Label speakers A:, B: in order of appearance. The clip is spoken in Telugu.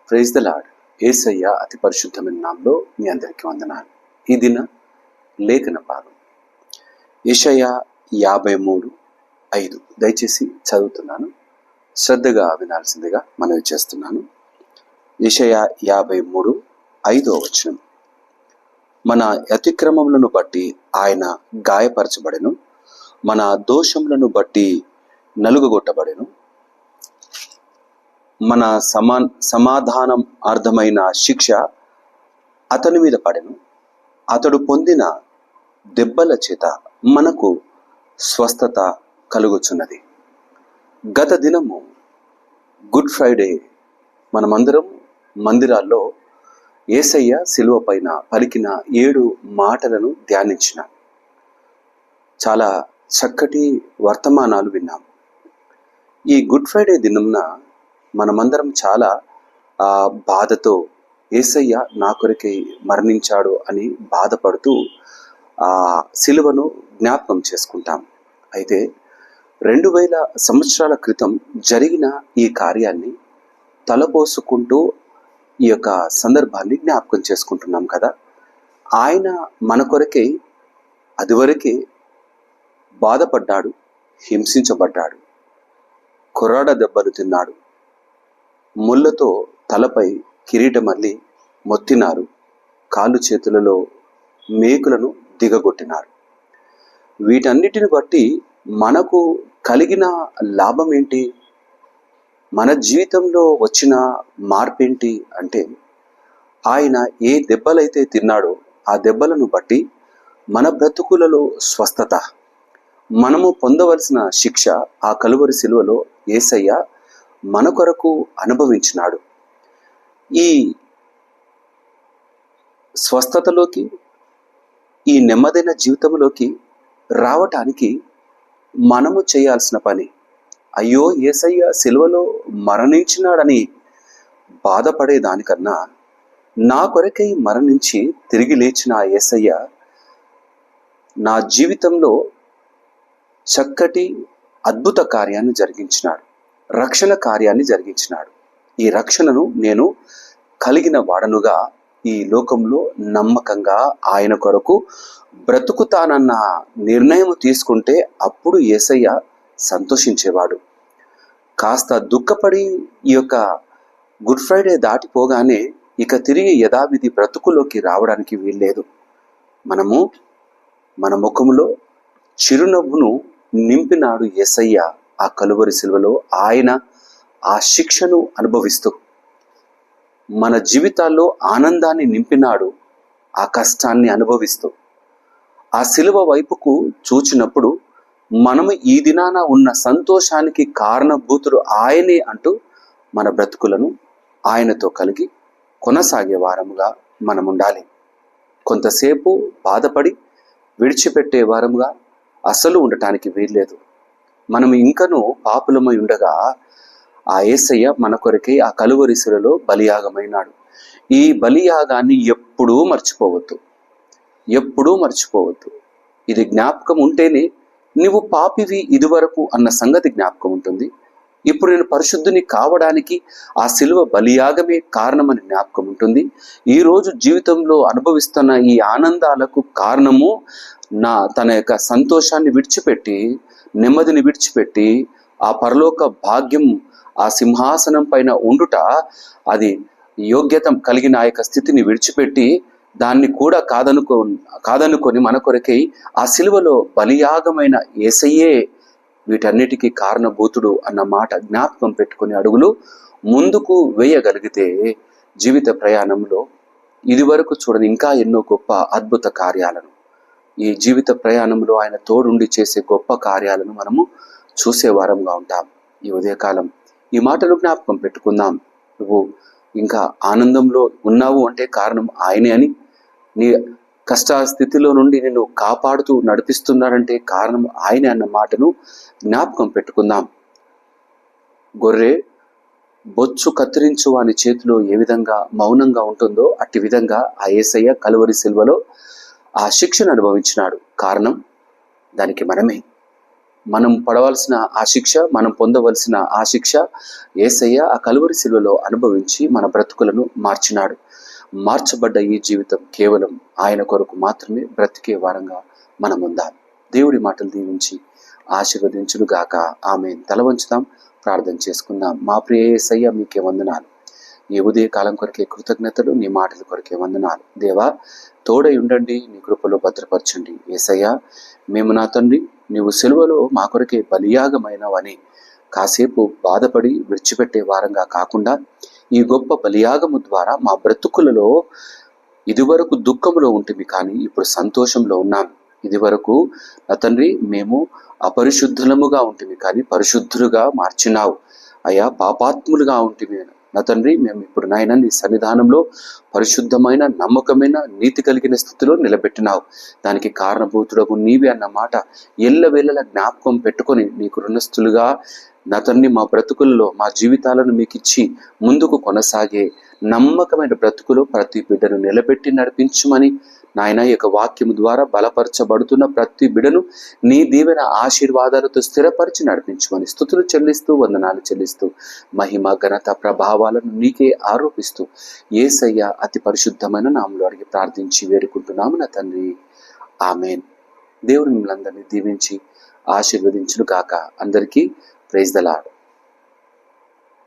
A: Praise the lord. యేసయ్య అతి పరిశుద్ధమైన నామములో మీ అందరికీ వందనాలు. ఈ దిన లేఖన భాగం యెషయా 53:5. దయచేసి చదువుతున్నాను, శ్రద్ధగా వినాల్సిందిగా మనవి చేస్తున్నాను. యెషయా 53:5. మన అతిక్రమములను బట్టి ఆయన గాయపరచబడెను, మన దోషములను బట్టి నలుగగొట్టబడెను, మన సమాధానం అర్థమైన శిక్ష అతని మీద పడెను, అతడు పొందిన దెబ్బల చేత మనకు స్వస్థత కలుగుచున్నది. గత దినము గుడ్ ఫ్రైడే మనమందరం మందిరాల్లో యేసయ్య శిలువ పైన పలికిన 7 మాటలను ధ్యానించినాం. చాలా చక్కటి వర్తమానాలు విన్నాం. ఈ గుడ్ ఫ్రైడే దినంన మనమందరం చాలా బాధతో యేసయ్య నా కొరకై మరణించాడు అని బాధపడుతూ శిలువను జ్ఞాపకం చేసుకుంటాం. అయితే 2000 సంవత్సరాల క్రితం జరిగిన ఈ కార్యాన్ని తలపోసుకుంటూ ఈ యొక్క సందర్భాన్ని జ్ఞాపకం చేసుకుంటున్నాం కదా. ఆయన మన కొరకై అదివరకే బాధపడ్డాడు, హింసించబడ్డాడు, కొర్రాడ దెబ్బలు తిన్నాడు, ముళ్ళతో తలపై కిరీటమల్లి మొత్తినారు, కాళ్ళు చేతులలో మేకులను దిగగొట్టినారు. వీటన్నిటిని బట్టి మనకు కలిగిన లాభం ఏంటి? మన జీవితంలో వచ్చిన మార్పేంటి అంటే, ఆయన ఏ దెబ్బలైతే తిన్నాడో ఆ దెబ్బలను బట్టి మన బ్రతుకులలో స్వస్థత, మనము పొందవలసిన శిక్ష ఆ కలువరి శిలువలో యేసయ్య మన కొరకు అనుభవించినాడు. ఈ స్వస్థతలోకి, ఈ నెమ్మదైన జీవితంలోకి రావటానికి మనము చేయాల్సిన పని, అయ్యో యేసయ్య శిలువలో మరణించినాడని బాధపడే దానికన్నా నా కొరకై మరణించి తిరిగి లేచిన యేసయ్య నా జీవితంలో చక్కటి అద్భుత కార్యాన్ని జరిగించినాడు, రక్షణ కార్యాన్ని జరిగించినాడు. ఈ రక్షణను నేను కలిగిన వాడనుగా ఈ లోకంలో నమ్మకంగా ఆయన కొరకు బ్రతుకుతానన్న నిర్ణయం తీసుకుంటే అప్పుడు యేసయ్య సంతోషించేవాడు. కాస్త దుఃఖపడి ఈ యొక్క గుడ్ ఫ్రైడే దాటిపోగానే ఇక తిరిగి యథావిధి బ్రతుకులోకి రావడానికి వీల్లేదు. మనము మన ముఖములో చిరునవ్వును నింపినాడు యేసయ్య ఆ కలువరి శిలువలో. ఆయన ఆ శిక్షను అనుభవిస్తూ మన జీవితాల్లో ఆనందాన్ని నింపినాడు, ఆ కష్టాన్ని అనుభవిస్తూ. ఆ శిలువ వైపుకు చూచినప్పుడు మనము ఈ దినాన ఉన్న సంతోషానికి కారణభూతుడు ఆయనే అంటూ మన బ్రతుకులను ఆయనతో కలిగి కొనసాగే వారముగా మనం ఉండాలి. కొంతసేపు బాధపడి విడిచిపెట్టే వారముగా అసలు ఉండటానికి వీల్లేదు. మనం ఇంకనూ పాపులమై ఉండగా ఆ యేసయ్య మన కొరకే ఆ కలువరి శిలువలో బలియాగమైనాడు. ఈ బలియాగాన్ని ఎప్పుడూ మర్చిపోవద్దు, ఎప్పుడూ మర్చిపోవద్దు. ఇది జ్ఞాపకం ఉంటేనే నువ్వు పాపివి ఇదివరకు అన్న సంగతి జ్ఞాపకం ఉంటుంది. ఇప్పుడు నేను పరిశుద్ధుని కావడానికి ఆ శిలువ బలియాగమే కారణమని జ్ఞాపకం ఉంటుంది. ఈరోజు జీవితంలో అనుభవిస్తున్న ఈ ఆనందాలకు కారణము తన యొక్క సంతోషాన్ని విడిచిపెట్టి, నెమ్మదిని విడిచిపెట్టి, ఆ పరలోక భాగ్యం, ఆ సింహాసనం పైన ఉండుట, అది యోగ్యత కలిగిన ఆ యొక్క స్థితిని విడిచిపెట్టి దాన్ని కూడా కాదనుకొని మన కొరకై ఆ శిలువలో బలియాగమైన యేసయ్యే వీటన్నిటికీ కారణభూతుడు అన్న మాట జ్ఞాపకం పెట్టుకుని అడుగులు ముందుకు వేయగలిగితే జీవిత ప్రయాణంలో ఇదివరకు చూడని ఇంకా ఎన్నో గొప్ప అద్భుత కార్యాలను, ఈ జీవిత ప్రయాణంలో ఆయన తోడుండి చేసే గొప్ప కార్యాలను మనము చూసేవారంగా ఉంటాం. ఈ ఉదయకాలం ఈ మాటలు జ్ఞాపకం పెట్టుకుందాం. నువ్వు ఇంకా ఆనందంలో ఉన్నావు అంటే కారణం ఆయనే అని, నీ కష్ట స్థితిలో నుండి నిన్ను కాపాడుతూ నడిపిస్తున్నాడంటే కారణం ఆయనే అన్న మాటను జ్ఞాపకం పెట్టుకుందాం. గొర్రె బొచ్చు కత్తిరించు వాని చేతిలో ఏ విధంగా మౌనంగా ఉంటుందో అట్టి విధంగా ఆ యేసయ్య కలువరి శిలువలో ఆ శిక్షను అనుభవించినాడు. కారణం దానికి మనమే. మనం పడవలసిన ఆ శిక్ష, మనం పొందవలసిన ఆ శిక్ష యేసయ్య ఆ కలువరి శిలువలో అనుభవించి మన బ్రతుకులను మార్చినాడు. మార్చబడ్డ ఈ జీవితం కేవలం ఆయన కొరకు మాత్రమే బ్రతికే వారంగా మనం ఉండాలి. దేవుడి మాటలు దీవించి ఆశీర్వదించునుగాక. ఆమేన్. తల వంచుదాం, ప్రార్థన చేసుకుందాం. మా ప్రియ యేసయ్య, మీకే వందనాలు. ఈ ఉదయ కాలం కొరకే కృతజ్ఞతలు, నీ మాటల కొరకే వందనాలు. దేవా, తోడై ఉండండి, నీ కృపలో భద్రపరచండి. యేసయ్య, మేము నా తండ్రి నీవు సిలువలో మా కొరకే బలియాగమైనవని కాసేపు బాధపడి విడిచిపెట్టే వారంగా కాకుండా ఈ గొప్ప బలియాగము ద్వారా మా బ్రతుకులలో ఇదివరకు దుఃఖములో ఉంటుంది కానీ ఇప్పుడు సంతోషంలో ఉన్నాం. ఇదివరకు నా తండ్రి మేము అపరిశుద్ధులముగా ఉంటుంది కానీ పరిశుద్ధులుగా మార్చినావు. అయ్యా, పాపాత్ములుగా ఉంటుంది నా తండ్రి, మేము ఇప్పుడు నాయన నీ సన్నిధానంలో పరిశుద్ధమైన, నమ్మకమైన, నీతి కలిగిన స్థితిలో నిలబెట్టినావు. దానికి కారణభూతుడకు నీవే అన్న మాట ఎల్లవేళలా జ్ఞాపకం పెట్టుకొని నీకు రుణస్థులుగా నా తండ్రి మా బ్రతుకుల్లో మా జీవితాలను మీకు ఇచ్చి ముందుకు కొనసాగే నమ్మకమైన బ్రతుకులో ప్రతి బిడ్డను నిలబెట్టి నడిపించమని నాయన ఈ యొక్క వాక్యము ద్వారా బలపరచబడుతున్న ప్రతి బిడను నీ దీవెన ఆశీర్వాదాలతో స్థిరపరిచి నడిపించమని స్తుతులు చెల్లిస్తూ, వందనాలు చెల్లిస్తూ, మహిమ ఘనత ప్రభావాలను నీకే ఆరోపిస్తూ యేసయ్య అతి పరిశుద్ధమైన నామములో అడిగి ప్రార్థించి వేడుకుంటున్నాము నా తండ్రి. ఆమేన్. దేవుడు మిమ్మల్ని అందరినీ దీవించి ఆశీర్వదించును గాక. అందరికీ ప్రైజ్ ద లార్డ్.